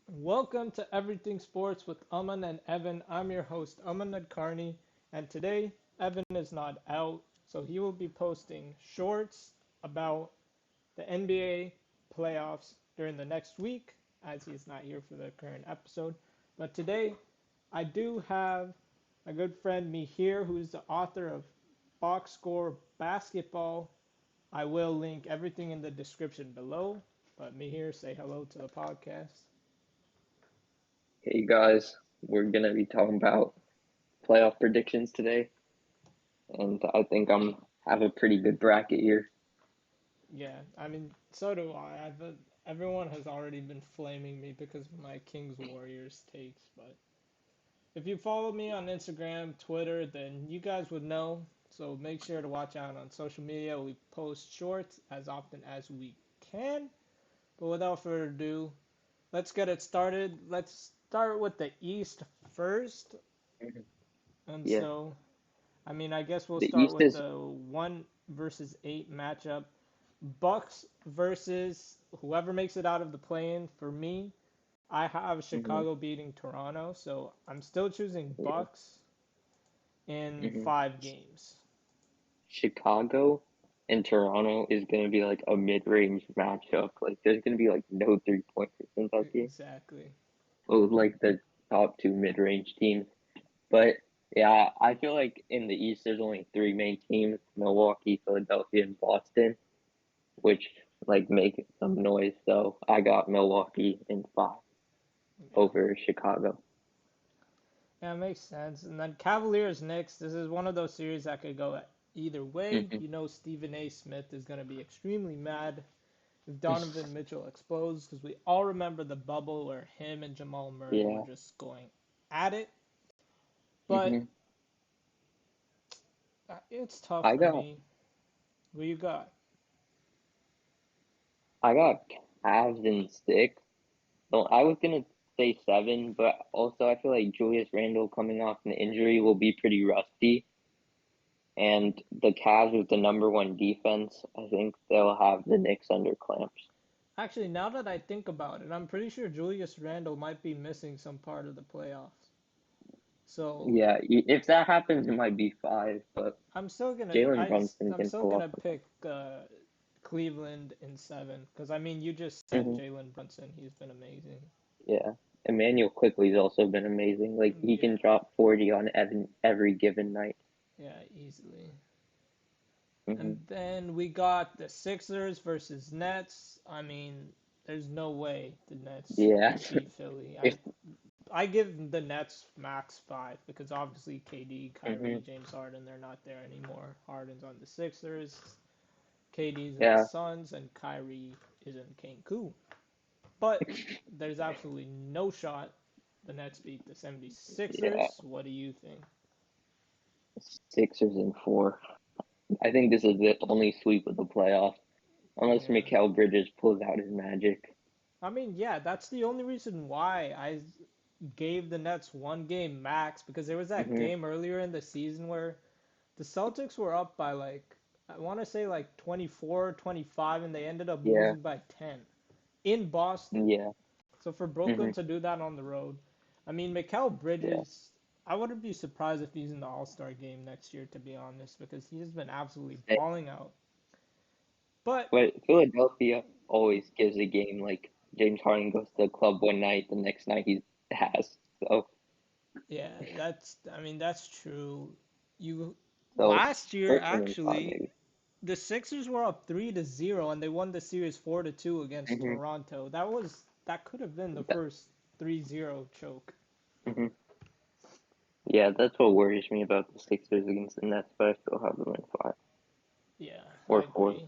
Welcome to Everything Sports with Aman and Evan. I'm your host, Aman Nadkarni, and today Evan is not out, so he will be posting shorts about the NBA playoffs during the next week, as he is not here for the current episode. But today, I do have my good friend Mihir, who is the author of Box Score Basketball. I will link everything in the description below. But Mihir, say hello to the podcast. Hey guys, we're gonna be talking about playoff predictions today, and I think I'm have a pretty good bracket here. Yeah, I mean, so do I. Everyone has already been flaming me because of my Kings Warriors takes, but if you follow me on Instagram, Twitter, then you guys would know. So make sure to watch out on social media. We post shorts as often as we can. But without further ado, let's get it started. Let's start with the East first. Mhm. And Yeah, so, I mean, I guess we'll the start East with is. the 1 versus 8 matchup. Bucks versus whoever makes it out of the play-in. For me, I have hmm Chicago beating Toronto, so I'm still choosing yeah, Bucks in hmm 5 games. Chicago and Toronto is gonna be like a mid-range matchup. Like there's gonna be like no three-pointers in that game. Exactly. With like the top two mid-range teams. But yeah, I feel like in the East there's only three main teams: Milwaukee, Philadelphia, and Boston, which like make some noise. So I got Milwaukee in five Yeah. over Chicago. Yeah, it makes sense. And then Cavaliers Knicks. This is one of those series that could go either way. Hmm You know, Stephen A. Smith is going to be extremely mad if Donovan Mitchell explodes because we all remember the bubble where him and Jamal Murray were Yeah. just going at it. But hmm it's tough I for got me. What you got? I got Cavs in six. So I was gonna say seven, but also I feel like Julius Randle coming off an injury will be pretty rusty. And the Cavs with the number one defense, I think they'll have the Knicks under clamps. Actually, now that I think about it, I'm pretty sure Julius Randle might be missing some part of the playoffs. So Yeah, if that happens, it might be five, but I'm still gonna Jalen Brunson I'm can still pull gonna up. pick Cleveland in seven because I mean you just said Hmm Jalen Brunson. He's been amazing. Yeah, Emmanuel quickly's also been amazing. Like he Yeah, can drop 40 on every given night. yeah, easily. Hmm And then we got the Sixers versus Nets. I mean, there's no way the Nets Yeah, beat Philly. if I give the Nets max 5 because obviously KD, Kyrie, hmm James Harden, they're not there anymore. Harden's on the Sixers, KD's in the yeah, Suns, and Kyrie is in Cancun. But there's absolutely no shot the Nets beat the yeah, 76ers. What do you think? Sixers in four. I think this is the only sweep of the playoffs, unless Yeah. Mikal Bridges pulls out his magic. I mean, yeah, that's the only reason why I gave the Nets 1 game max because there was that Hmm game earlier in the season where the Celtics were up by like I want to say like 24, 25 and they ended up Yeah, losing by 10 in Boston. yeah, So for hmm Brooklyn to do that on the road, I mean, Mikal yeah. Bridges, I wouldn't be surprised if he's in the All-Star game next year to be honest because he has been absolutely Same. balling out. But But Philadelphia always gives a game like James Harden goes to the club one night, the next night he has. yeah, I mean that's true. You So last year Brooklyn in five actually maybe. the Sixers were up 3-0 and they won the series 4-2 against Hmm Toronto. That could have been the Yeah. first 3-0 choke. hmm Yeah, that's what worries me about the Sixers against the Nets, but I still have them in five Yeah, I or four. agree.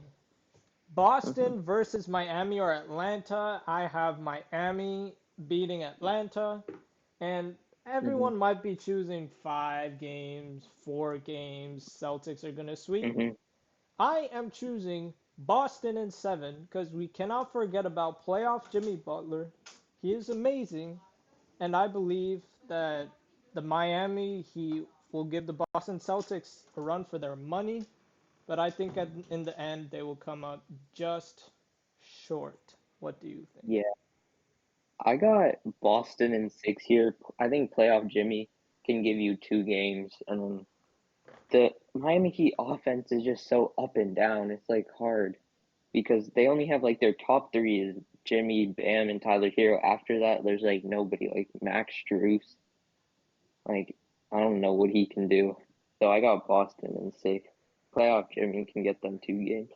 Hmm Boston versus Miami or Atlanta. I have Miami beating Atlanta, and hmm everyone might be choosing 5 games, 4 games. Celtics are going to sweep. hmm I am choosing Boston in seven because we cannot forget about playoff Jimmy Butler. He is amazing, and I believe that the Miami he will give the Boston Celtics a run for their money, but I think in the end they will come up just short. What do you think? Yeah, I got Boston in 6 here. I think playoff Jimmy can give you 2 games, and then the Miami Heat offense is just so up and down. It's like hard because they only have like their top three is Jimmy, Bam, and Tyler Hero. After that, there's like nobody like Max Strus. Like I don't know what he can do. So I got Boston in 6. Playoff Jimmy can get them 2 games.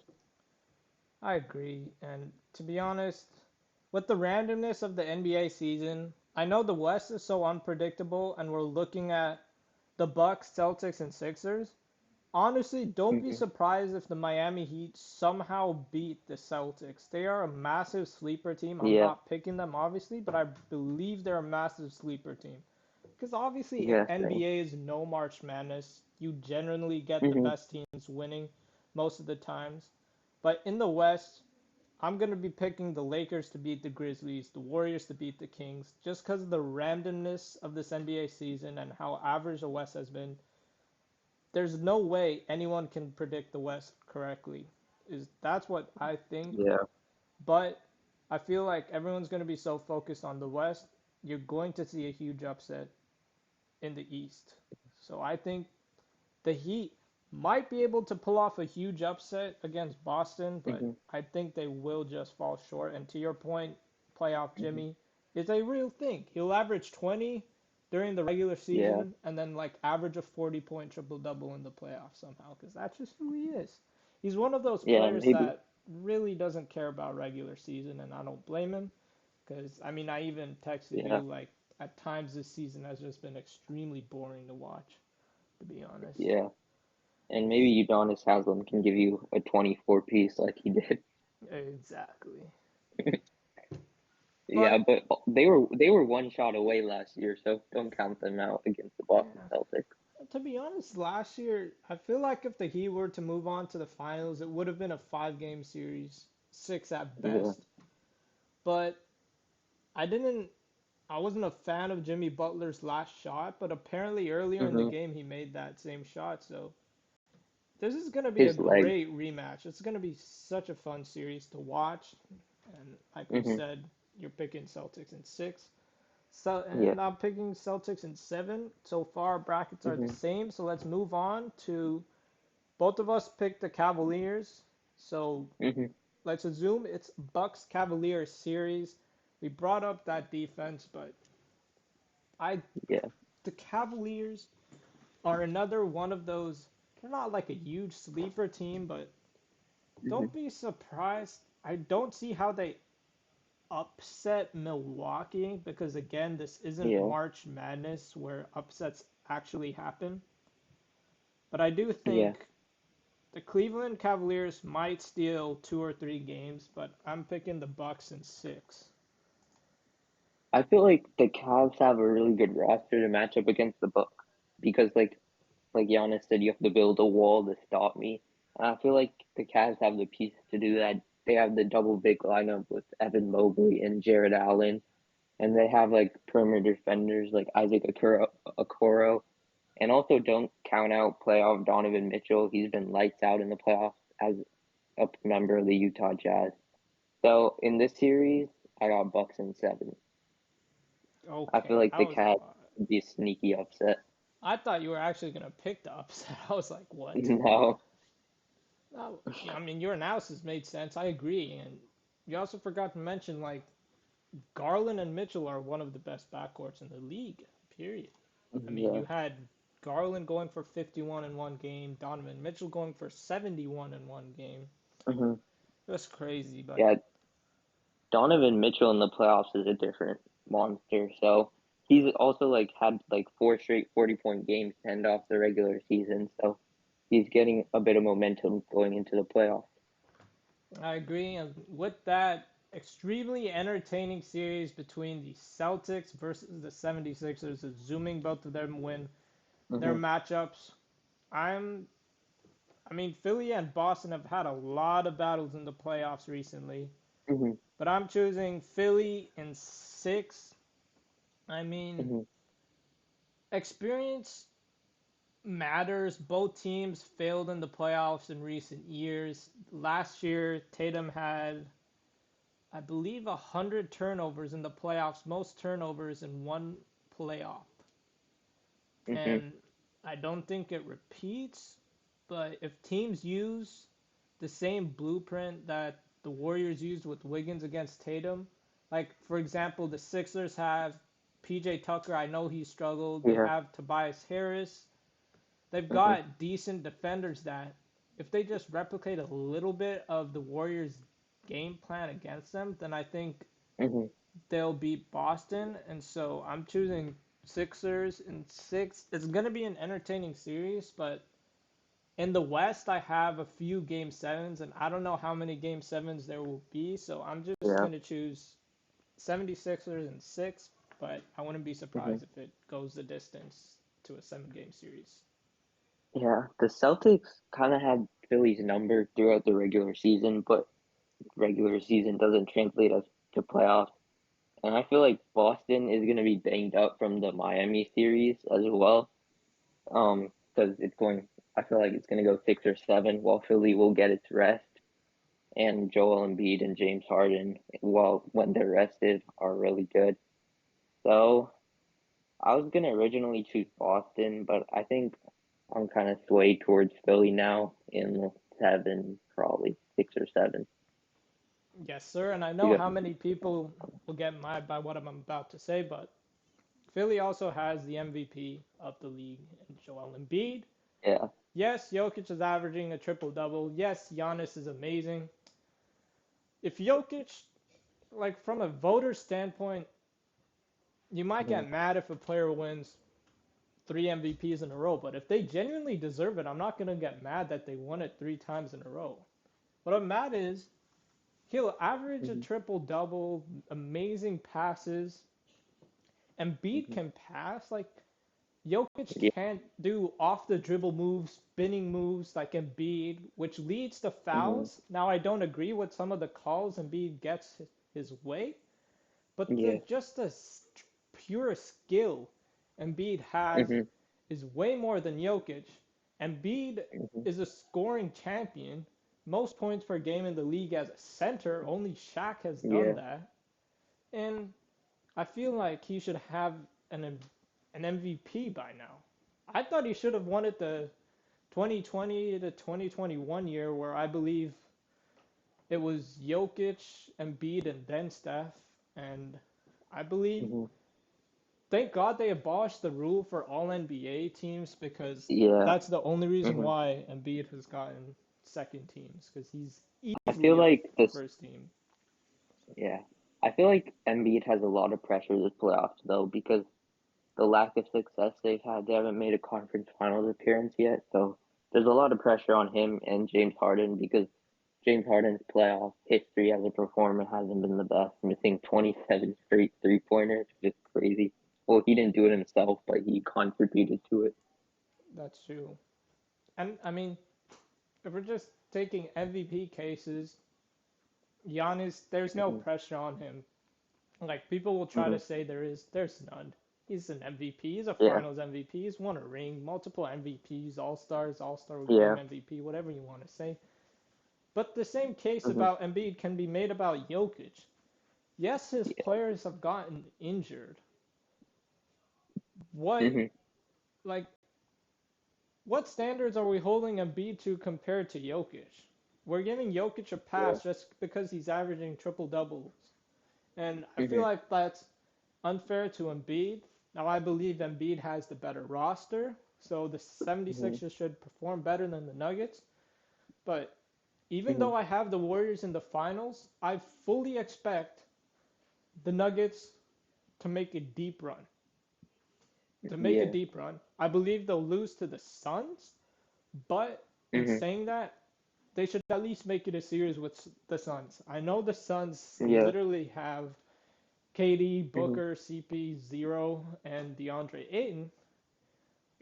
I agree. And to be honest, with the randomness of the NBA season, I know the West is so unpredictable and we're looking at the Bucks, Celtics, and Sixers. Honestly, don't be Hmm. surprised if the Miami Heat somehow beat the Celtics. They are a massive sleeper team. I'm Yeah, not picking them, obviously, but I believe they're a massive sleeper team. Because obviously, yeah, same. NBA is no March Madness. You generally get the Hmm. best teams winning most of the times. But in the West, I'm going to be picking the Lakers to beat the Grizzlies, the Warriors to beat the Kings, just because of the randomness of this NBA season and how average the West has been. There's no way anyone can predict the West correctly. That's what I think. Yeah, But I feel like everyone's going to be so focused on the West, you're going to see a huge upset in the East. So I think the Heat might be able to pull off a huge upset against Boston, but hmm, I think they will just fall short. And to your point, playoff hmm, Jimmy is a real thing. He'll average 20 during the regular yeah, season and then like average a 40-point triple double in the playoffs somehow because that's just who he is. He's one of those yeah. players Maybe. that really doesn't care about regular season, and I don't blame him because I mean, I even texted you Yeah, like at times this season has just been extremely boring to watch, to be honest. yeah. And maybe Udonis Haslam can give you a 24 piece like he did. Exactly. Yeah, But but they were one shot away last year, so don't count them out against the Boston yeah, Celtics. to be honest, last year I feel like if the Heat were to move on to the finals, it would have been a 5-game series, 6 at Yeah. best. But I didn't. I wasn't a fan of Jimmy Butler's last shot, but apparently earlier in the Hmm. game he made that same shot. So this is going to be a His leg. great rematch. It's going to be such a fun series to watch. And like we Hmm. said, you're picking Celtics in 6. So, Yeah. and I'm picking Celtics in 7. So far, brackets are the Hmm. same. So let's move on to both of us picked the Cavaliers. So Hmm. let's assume it's Bucks Cavaliers series. We brought up that defense, but I Yeah. the Cavaliers are another one of those. They're not like a huge sleeper team, but Hmm. don't be surprised. I don't see how they upset Milwaukee because again, this isn't Yeah. March Madness where upsets actually happen. But I do Yeah. think the Cleveland Cavaliers might steal 2 or 3 games, but I'm picking the Bucks in 6. I feel like the Cavs have a really good roster to match up against the Bucks because like Giannis said, you have to build a wall to stop me. And I feel like the Cavs have the pieces to do that. They have the double big lineup with Evan Mobley and Jared Allen, and they have like perimeter defenders like Isaac Okoro. And also don't count out playoff Donovan Mitchell. He's been lights out in the playoffs as a member of the Utah Jazz. So in this series, I got Bucks in 7. I feel Okay, like the Cavs would be a sneaky upset. I thought you were actually gonna pick the upset. I was like, what? No. No, I mean your analysis made sense. I agree, and you also forgot to mention like Garland and Mitchell are one of the best backcourts in the league. Period. I mean, Yeah. you had Garland going for 51 in one game, Donovan Mitchell going for 71 in one game. Hmm. That's crazy, but Yeah. Donovan Mitchell in the playoffs is a different monster. So he's also like had like 4 straight 40-point games to end off the regular season. So he's getting a bit of momentum going into the playoffs. I agree. And with that extremely entertaining series between the Celtics versus the 76ers, assuming both of them win their Hmm. matchups, I'm I mean, Philly and Boston have had a lot of battles in the playoffs recently, Hmm. but I'm choosing Philly in 6. I mean, Hmm. experience matters. Both teams failed in the playoffs in recent years. Last year, Tatum had I believe 100 turnovers in the playoffs, most turnovers in one playoff. Mhm. And I don't think it repeats, but if teams use the same blueprint that the Warriors used with Wiggins against Tatum, like for example, the Sixers have PJ Tucker, I know he struggled. They Yeah. have Tobias Harris. They've Mhm. got decent defenders that if they just replicate a little bit of the Warriors' game plan against them, then I think Mhm. they'll beat Boston. And so I'm choosing Sixers in six. It's going to be an entertaining series, but in the West, I have a few game sevens, and I don't know how many game sevens there will be. So I'm just Yeah. going to choose 76ers in six, but I wouldn't be Mhm. surprised if it goes the distance to a 7 game series. Yeah. The Celtics kind of had Philly's number throughout the regular season, but regular season doesn't translate us to playoffs. And I feel like Boston is going to be banged up from the Miami series as well. Because it's going, I feel like it's going to go 6 or 7, while Philly will get its rest, and Joel Embiid and James Harden, while when they're rested, are really good. So I was gonna originally choose Boston, but I think I'm kind of swayed towards Philly now in 7, probably 6 or 7. Yes, sir. And I know Because how many people will get mad by what I'm about to say, but Philly also has the MVP of the league in Joel Embiid. yeah, Yes, Jokic is averaging a triple double. Yes, Giannis is amazing. If Jokic, like from a voter standpoint, you might hmm get mad if a player wins 3 MVPs in a row, but if they genuinely deserve it, I'm not going to get mad that they won it 3 times in a row. What I'm mad is he'll average a hmm triple double, amazing passes, Embiid hmm can pass. Like Jokic yeah, can't do off the dribble moves, spinning moves like Embiid, which leads to hmm fouls. Now I don't agree with some of the calls Embiid gets his way, but yeah, just the pure skill Embiid has hmm is way more than Jokic. Embiid hmm is a scoring champion, most points per game in the league as a center. Only Shaq has done yeah, that, and I feel like he should have an an MVP by now. I thought he should have won it the 2020 to 2021 year, where I believe it was Jokic, Embiid, and then Steph. And I believe, hmm thank God they abolished the rule for all NBA teams because yeah. that's the only reason hmm why Embiid has gotten second teams because he's I feel easily a like this. first team. Yeah, I feel like Embiid has a lot of pressure this playoffs though, because the lack of success they've had. They haven't made a conference finals appearance yet, so there's a lot of pressure on him and James Harden, because James Harden's playoff history as a performer hasn't been the best, missing 27 straight three-pointers, which is crazy. Well, he didn't do it himself, but he contributed to it. That's true. And I mean, if we're just taking MVP cases, Giannis, there's no hmm pressure on him. Like people will try hmm to say there's none. He's an MVP. He's a Yeah, Finals MVP. He's won a ring, multiple MVPs, All Stars, All Star Game yeah, MVP, whatever you want to say. But the same case hmm about Embiid can be made about Jokic. Yes, his yeah, players have gotten injured. What hmm like what standards are we holding Embiid to compared to Jokic? We're giving Jokic a yeah, pass just because he's averaging triple doubles. And I feel hmm like that's unfair to Embiid. Now, I believe Embiid has the better roster, so the hmm 76ers should perform better than the Nuggets. But even hmm though I have the Warriors in the finals, I fully expect the Nuggets to make a deep run. To make a yeah, deep run. I believe they'll lose to the Suns, but in hmm saying that, they should at least make it a series with the Suns. I know the Suns yeah, literally have KD, hmm Booker, CP, Zero, and DeAndre Ayton,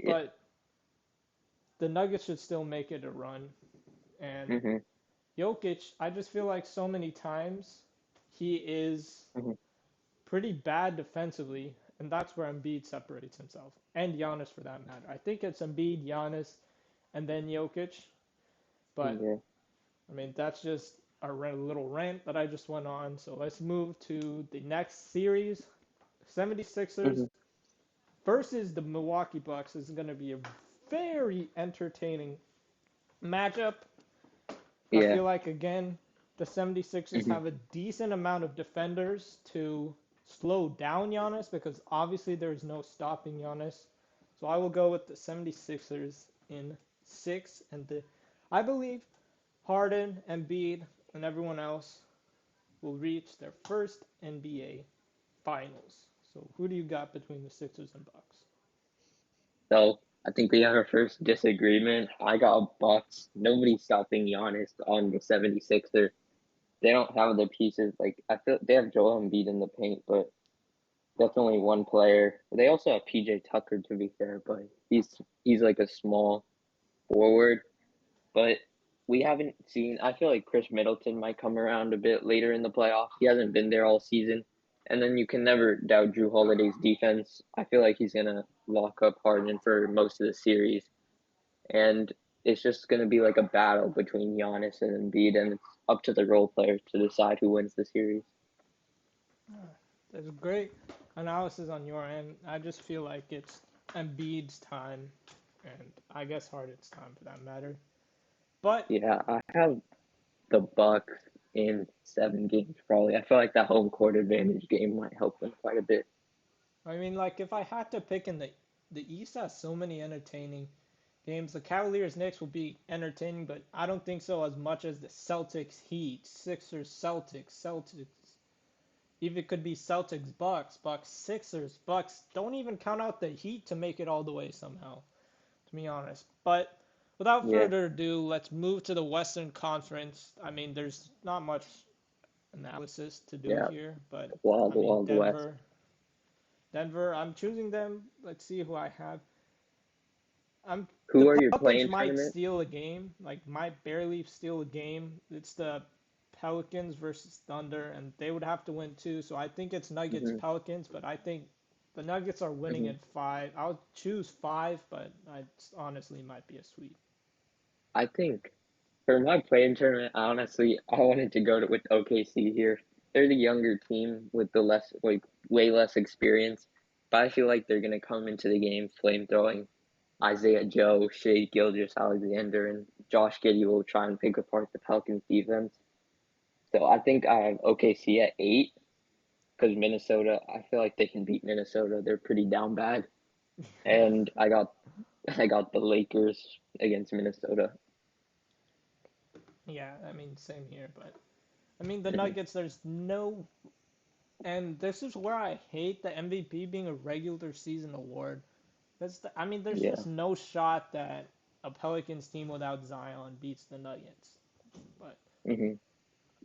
yeah, but the Nuggets should still make it a run. And hmm Jokic, I just feel like so many times he is hmm pretty bad defensively, and that's where Embiid separates himself, and Giannis for that matter. I think it's Embiid, Giannis, and then Jokic, but yeah. I mean that's just little rant that I just went on. So let's move to the next series. 76ers Hmm. versus the Milwaukee Bucks is going to be a very entertaining matchup. I Yeah. feel like, again, the 76ers Hmm. have a decent amount of defenders to slow down Giannis because obviously there's no stopping Giannis. So I will go with the 76ers in 6. I believe Harden, Embiid, and everyone else will reach their first NBA Finals. So who do you got between the Sixers and Bucks? So I think we have our first disagreement. I got Bucks. Nobody's stopping Giannis on the 76ers. They don't have the pieces. Like I feel they have Joel Embiid in the paint, but that's only one player. They also have PJ Tucker to be fair, but he's like a small forward. But we haven't seen. I feel like Chris Middleton might come around a bit later in the playoffs. He hasn't been there all season. And then you can never doubt Drew Holiday's defense. I feel like he's gonna lock up Harden for most of the series, and it's just gonna be like a battle between Giannis and Embiid, and it's up to the role players to decide who wins the series. That's great analysis on your end. I just feel like it's Embiid's time, and I guess Harden's time for that matter. But Yeah, I have the Bucks in 7 games probably. I feel like that home court advantage game might help them quite a bit. I mean, like if I had to pick in the East has so many entertaining games. The Cavaliers Knicks will be entertaining, but I don't think so as much as the Celtics Heat, Sixers Celtics. Even it could be Celtics Bucks, Bucks Sixers, Bucks. Don't even count out the Heat to make it all the way somehow, to be honest. But without Yeah, further ado, let's move to the Western Conference. I mean, there's not much analysis to do yeah, here, but I the mean, wall, the West. Denver. I'm choosing them. Let's see who I have. The Who are your Pelicans playing might tournament? steal a game, like might barely steal a game. It's the Pelicans versus Thunder, and they would have to win too. So I think it's Nuggets Hmm. Pelicans, but I think the Nuggets are winning Hmm. in 5. I'll choose 5, but I honestly might be a sweep. I think for my playing tournament, honestly, I wanted to with OKC here. They're the younger team with the less, like, way less experience, but I feel like they're gonna come into the game flame throwing. Isaiah Joe, Shea Gilgeous-Alexander, and Josh Giddey will try and pick apart the Pelicans defense. So I think I have OKC at 8 because Minnesota. I feel like they can beat Minnesota. They're pretty down bad, and I got the Lakers against Minnesota. Yeah, I mean same here, but I mean the Hmm. Nuggets. There's no, and this is where I hate the MVP being a regular season award. I mean, there's Yeah. just no shot that a Pelicans team without Zion beats the Nuggets. But Hmm.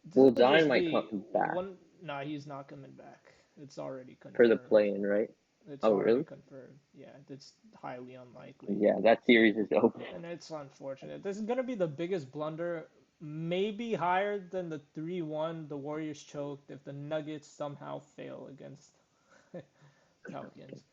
this Well, will Zion just might be come back one. Nah, he's not coming back. It's already for the confirmed. play-in, right? It's Oh, already really? confirmed. Yeah, it's highly unlikely. Yeah, that series is over. And it's unfortunate. This is going to be the biggest blunder, maybe higher than the 3-1 the Warriors choked if the Nuggets somehow fail against Pelicans.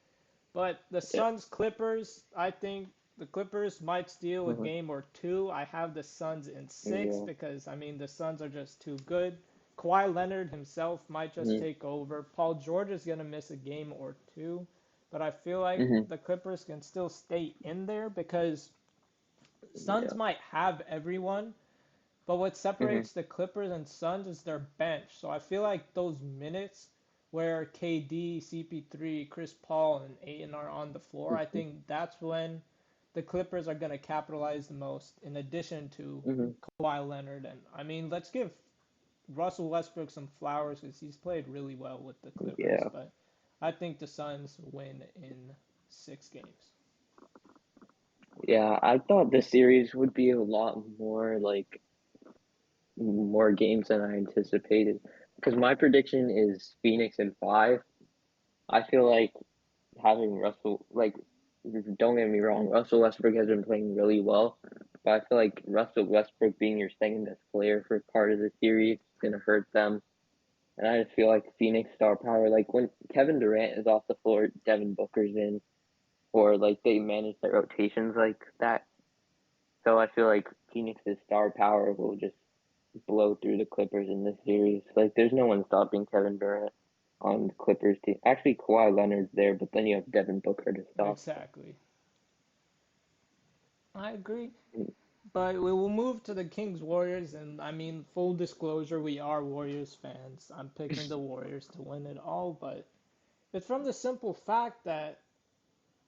But the Yeah. Suns Clippers, I think the Clippers might steal a Hmm. game or two. I have the Suns in 6 Yeah. because I mean the Suns are just too good. Kawhi Leonard himself might just Hmm. take over. Paul George is gonna miss a game or two, but I feel like Hmm. the Clippers can still stay in there because Suns Yeah. might have everyone, but what Hmm. separates the Clippers and Suns is their bench. So I feel like those minutes where KD, CP3, Chris Paul, and Ayton are on the floor, I think that's when the Clippers are going to capitalize the most, in addition to Hmm. Kawhi Leonard. And I mean, let's give Russell Westbrook some flowers because he's played really well with the Clippers. Yeah. But I think the Suns win in 6 games. Yeah. I thought the series would be a lot more more games than I anticipated. Because my prediction is Phoenix in 5. I feel like having Russell, like, don't get me wrong, Russell Westbrook has been playing really well, but I feel like Russell Westbrook being your second best player for part of the series is going to hurt them. And I just feel like Phoenix star power, like when Kevin Durant is off the floor, Devin Booker's in, or like they manage their rotations like that. So I feel like Phoenix's star power will just blow through the Clippers in this series. Like, there's no one stopping Kevin Durant on the Clippers team. Actually, Kawhi Leonard's there, but then you have Devin Booker to stop. Exactly. I agree. But we will move to the Kings Warriors, and I mean, full disclosure, we are Warriors fans. I'm picking the Warriors to win it all, but it's from the simple fact that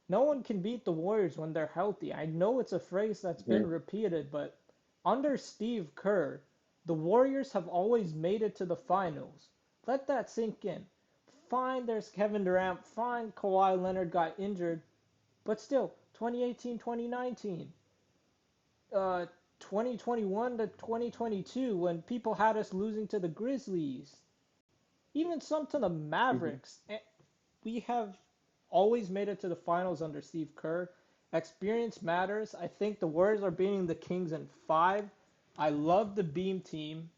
no one can beat the Warriors when they're healthy. I know it's a phrase that's been Mhm, repeated, but under Steve Kerr, the Warriors have always made it to the finals. Let that sink in. Fine, there's Kevin Durant. Fine, Kawhi Leonard got injured. But still, 2018, 2019, 2021 to 2022, when people had us losing to the Grizzlies, even some to the mhm, Mavericks, we have always made it to the finals under Steve Kerr. Experience matters. I think the Warriors are beating the Kings in 5. I love the Beam team.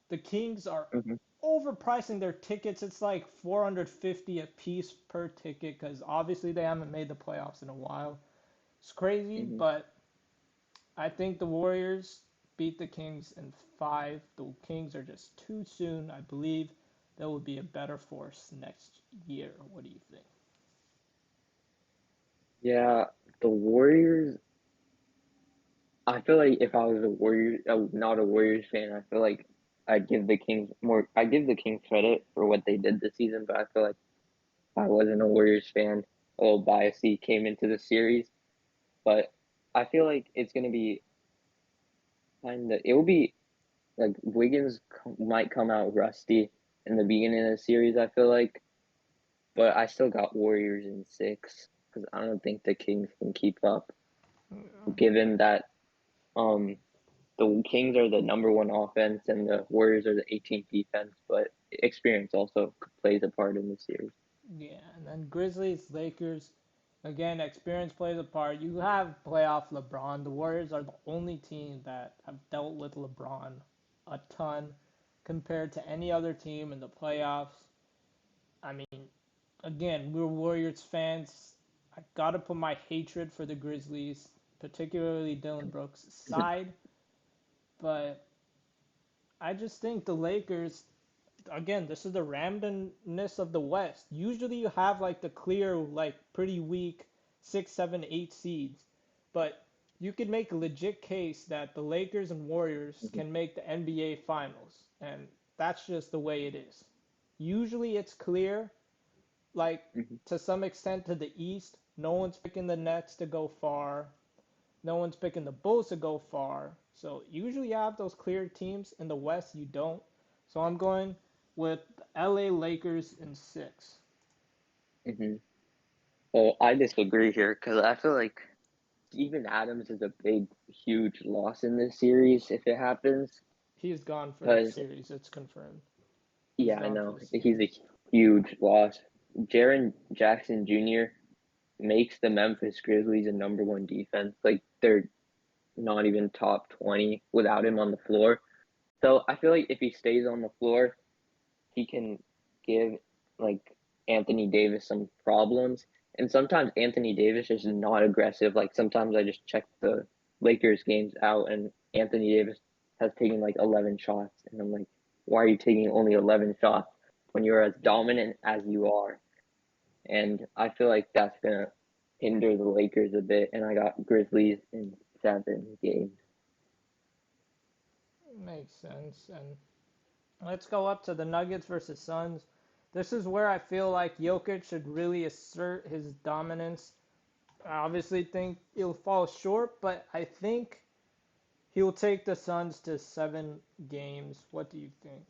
The Kings are mhm, overpricing their tickets. It's like 450 a piece per ticket because obviously they haven't made the playoffs in a while. It's crazy, mhm. but I think the Warriors beat the Kings in 5. The Kings are just too soon. I believe they will be a better force next year. What do you think? Yeah, the Warriors. I feel like if I was a Warriors, not a Warriors fan, I feel like I'd give the Kings more. I give the Kings credit for what they did this season, but I feel like if I wasn't a Warriors fan, a little biasy came into the series. But I feel like it's gonna be kind of. It will be like Wiggins might come out rusty in the beginning of the series. I feel like, but I still got Warriors in 6 because I don't think the Kings can keep up. Given that um the Kings are the number one offense and the Warriors are the 18th defense, but experience also plays a part in the series. Yeah, and then Grizzlies, Lakers, again, experience plays a part. You have playoff LeBron. The Warriors are the only team that have dealt with LeBron a ton compared to any other team in the playoffs. I mean, again, we're Warriors fans. I gotta put my hatred for the Grizzlies, particularly Dylan Brooks, aside. But I just think the Lakers, again, this is the randomness of the West. Usually you have like the clear, like pretty weak 6, 7, 8 seeds. But you could make a legit case that the Lakers and Warriors Mhm, can make the NBA Finals. And that's just the way it is. Usually it's clear, like mhm. to some extent to the East. No one's picking the Nets to go far. No one's picking the Bulls to go far. So usually you have those clear teams. In the West, you don't. So I'm going with the LA Lakers in 6. Mhm. Well, I disagree here because I feel like Steven Adams is a big, huge loss in this series if it happens. He's gone for the Because, series. It's confirmed. He's yeah, I gone for know the he's a series. huge loss. Jaren Jackson Jr. makes the Memphis Grizzlies a number one defense. Like, they're not even top 20 without him on the floor. So I feel like if he stays on the floor, he can give like Anthony Davis some problems. And sometimes Anthony Davis is not aggressive. Like sometimes I just check the Lakers games out and Anthony Davis has taken like 11 shots. And I'm like, why are you taking only 11 shots when you're as dominant as you are? And I feel like that's going to hinder the Lakers a bit. And I got Grizzlies in 7 games. Makes sense. And let's go up to the Nuggets versus Suns. This is where I feel like Jokic should really assert his dominance. I obviously think he'll fall short, but I think he'll take the Suns to 7 games. What do you think?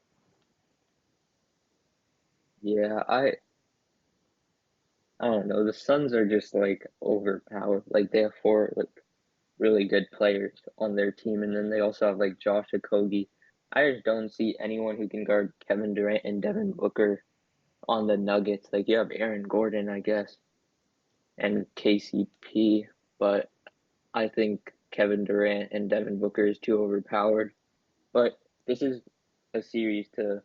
Yeah, I don't know. The Suns are just like overpowered. Like they have 4 like really good players on their team, and then they also have like Josh Okogie. I just don't see anyone who can guard Kevin Durant and Devin Booker on the Nuggets. Like you have Aaron Gordon, I guess, and KCP, but I think Kevin Durant and Devin Booker is too overpowered. But this is a series to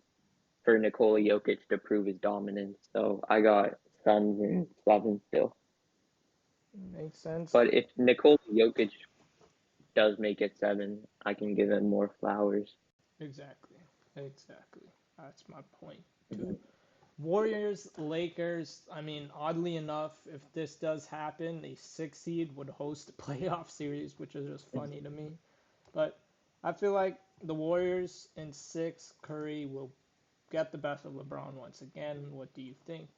for Nikola Jokic to prove his dominance. So I got Suns in 7 still. Makes sense. But if Nikola Jokic does make it 7, I can give him more flowers. Exactly. Exactly. That's my point too. Mhm. Warriors, Lakers. I mean, oddly enough, if this does happen, a six seed would host a playoff series, which is just funny to me. But I feel like the Warriors in six, Curry will get the best of LeBron once again. What do you think?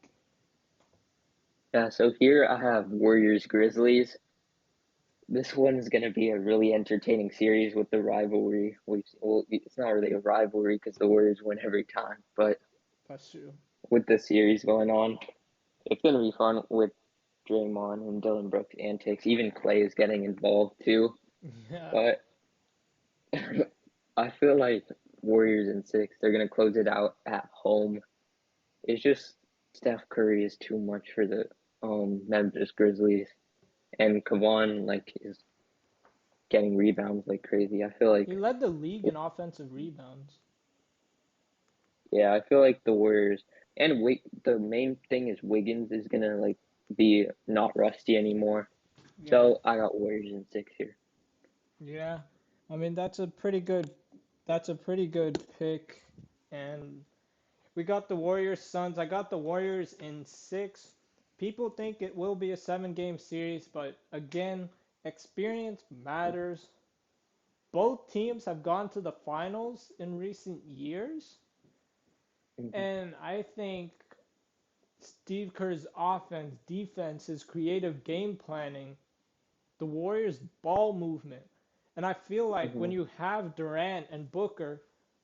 Yeah, so here I have Warriors Grizzlies. This one is going to be a really entertaining series with the rivalry. Well, it's not really a rivalry because the Warriors win every time, but That's true. with the series going on, it's going to be fun with Draymond and Dylan Brooks' antics. Even Clay is getting involved too. Yeah. But I feel like Warriors in six, they're going to close it out at home. It's just Steph Curry is too much for the Memphis Grizzlies, and Kevon like is getting rebounds like crazy. I feel He like led the league in offensive rebounds. yeah, I feel like the Warriors and the main thing is Wiggins is gonna like be not rusty anymore. Yeah. So I got Warriors in six here. Yeah. I mean, that's a pretty good pick. And we got the Warriors Suns. I got the Warriors in six. People think it will be a 7 game series, but again, experience matters. Both teams have gone to the finals in recent years, Hmm. and I think Steve Kerr's offense, defense, his creative game planning, the Warriors' ball movement, and I feel like when Hmm. you have Durant and Booker,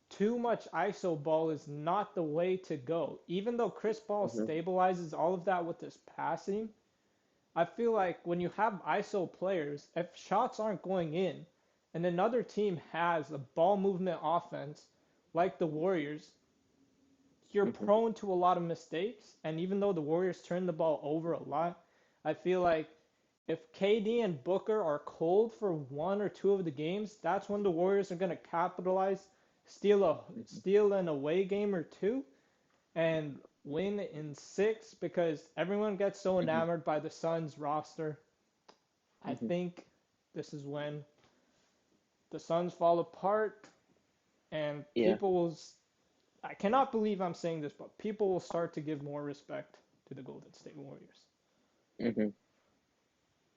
too much ISO ball is not the way to go. Even though Chris Paul Hmm. stabilizes all of that with his passing, I feel like when you have ISO players, if shots aren't going in and another team has a ball movement offense like the Warriors, you're Hmm. prone to a lot of mistakes. And even though the Warriors turn the ball over a lot, I feel like if KD and Booker are cold for one or two of the games, that's when the Warriors are going to capitalize, steal an away game or two, and win in six because everyone gets so Hmm. enamored by the Suns roster. I Hmm. think this is when the Suns fall apart and Yeah. people will. I cannot believe I'm saying this, but people will start to give more respect to the Golden State Warriors. Hmm.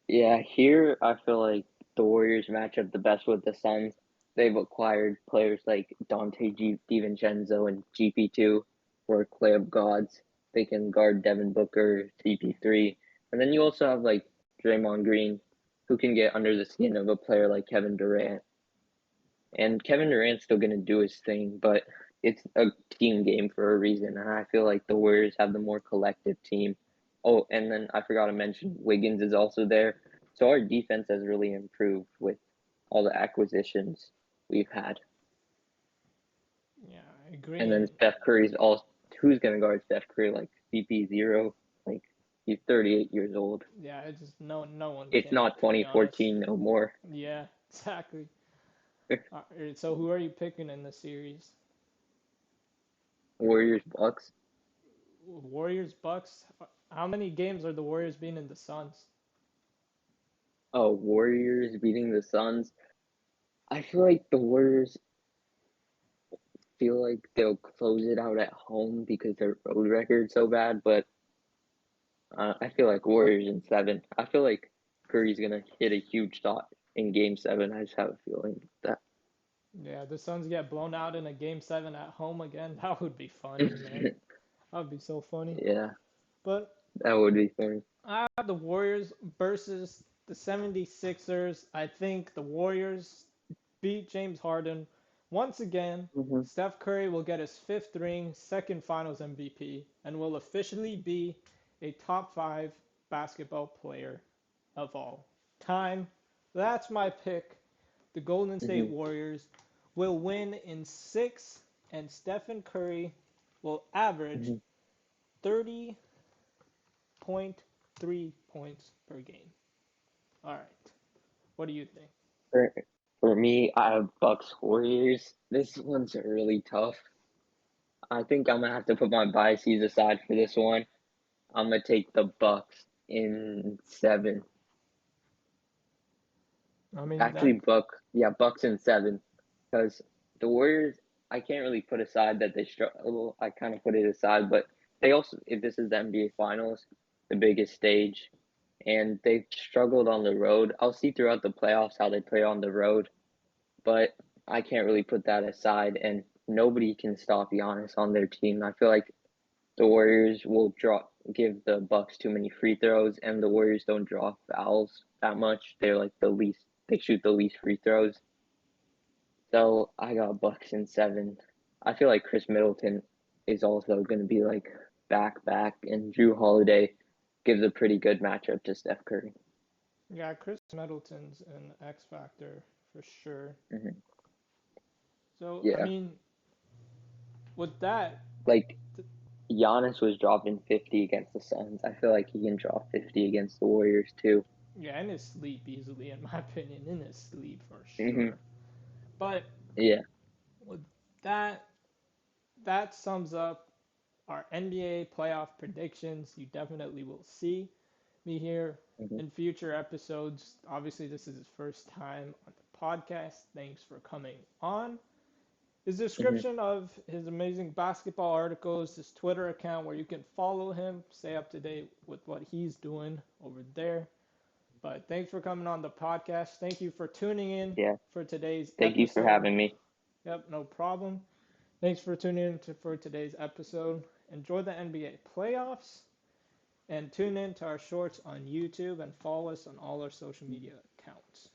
Yeah, here I feel like the Warriors match up the best with the Suns. They've acquired players like DiVincenzo and GP2 who are club gods. They can guard Devin Booker, CP3. And then you also have like Draymond Green, who can get under the skin of a player like Kevin Durant. And Kevin Durant's still going to do his thing, but it's a team game for a reason. And I feel like the Warriors have the more collective team. Oh, and then I forgot to mention Wiggins is also there. So our defense has really improved with all the acquisitions we've had. Yeah, I agree. And then And Steph Curry's all who's going to guard Steph Curry like CP0? Like he's 38 years old. yeah, it's just no one It's can, not to be honest. 2014 no more. Yeah, exactly. So who are you picking in the series? Warriors Bucks. Warriors Bucks. How many games are the Warriors being in the Suns? Oh, Warriors beating the Suns. I feel like the Warriors feel like they'll close it out at home because their road record's so bad. But I feel like Warriors in seven. I feel like Curry's gonna hit a huge shot in Game Seven. I just have a feeling that. Yeah, the Suns get blown out in a game 7 at home again. That would be funny, man. That would be so funny. Yeah, But that would be funny. I have the Warriors versus the 76ers. I think the Warriors beat James Harden. Once again, Hmm. Steph Curry will get his fifth ring, second finals MVP, and will officially be a top 5 basketball player of all time. That's my pick. The Golden State Hmm. Warriors will win in six, and Stephen Curry will average Hmm. 30.3 points per game. All right. What do you think? For, for me, I have Bucks Warriors. This one's really tough. I think I'm gonna have to put my biases aside for this one. I'm gonna take the Bucks in seven. I mean, Actually, that Bucks in seven, because the Warriors. I can't really put aside that they struggle. I kind of put it aside, but they also, if this is the NBA Finals, the biggest stage, and they've struggled on the road. I'll see throughout the playoffs how they play on the road, but I can't really put that aside. And nobody can stop Giannis on their team. I feel like the Warriors will give the Bucks too many free throws, and the Warriors don't draw fouls that much. They're like the least. They shoot the least free throws. So I got Bucks in 7. I feel like Chris Middleton is also going to be like back, and Drew Holiday gives a pretty good matchup to Steph Curry. Yeah, Chris Middleton's an X factor for sure. Mm-hmm. So, I Yeah, mean, with that, like Giannis was dropping 50 against the Suns. I feel like he can drop 50 against the Warriors too. yeah, in his sleep easily, in my opinion, in his sleep for Mm-hmm. sure. But Yeah. with that, that sums up our NBA playoff predictions. You definitely will see me here Mm-hmm. in future episodes. Obviously, this is his first time on the podcast. Thanks for coming on. His Mm-hmm. description of his amazing basketball articles, his Twitter account where you can follow him, stay up to date with what he's doing over there. But thanks for coming on the podcast. Thank you for tuning in Yeah. for today's Thank you for episode. having me. Yep, no problem. Thanks for tuning in for today's episode. Enjoy the NBA playoffs and tune in to our shorts on YouTube and follow us on all our social media accounts.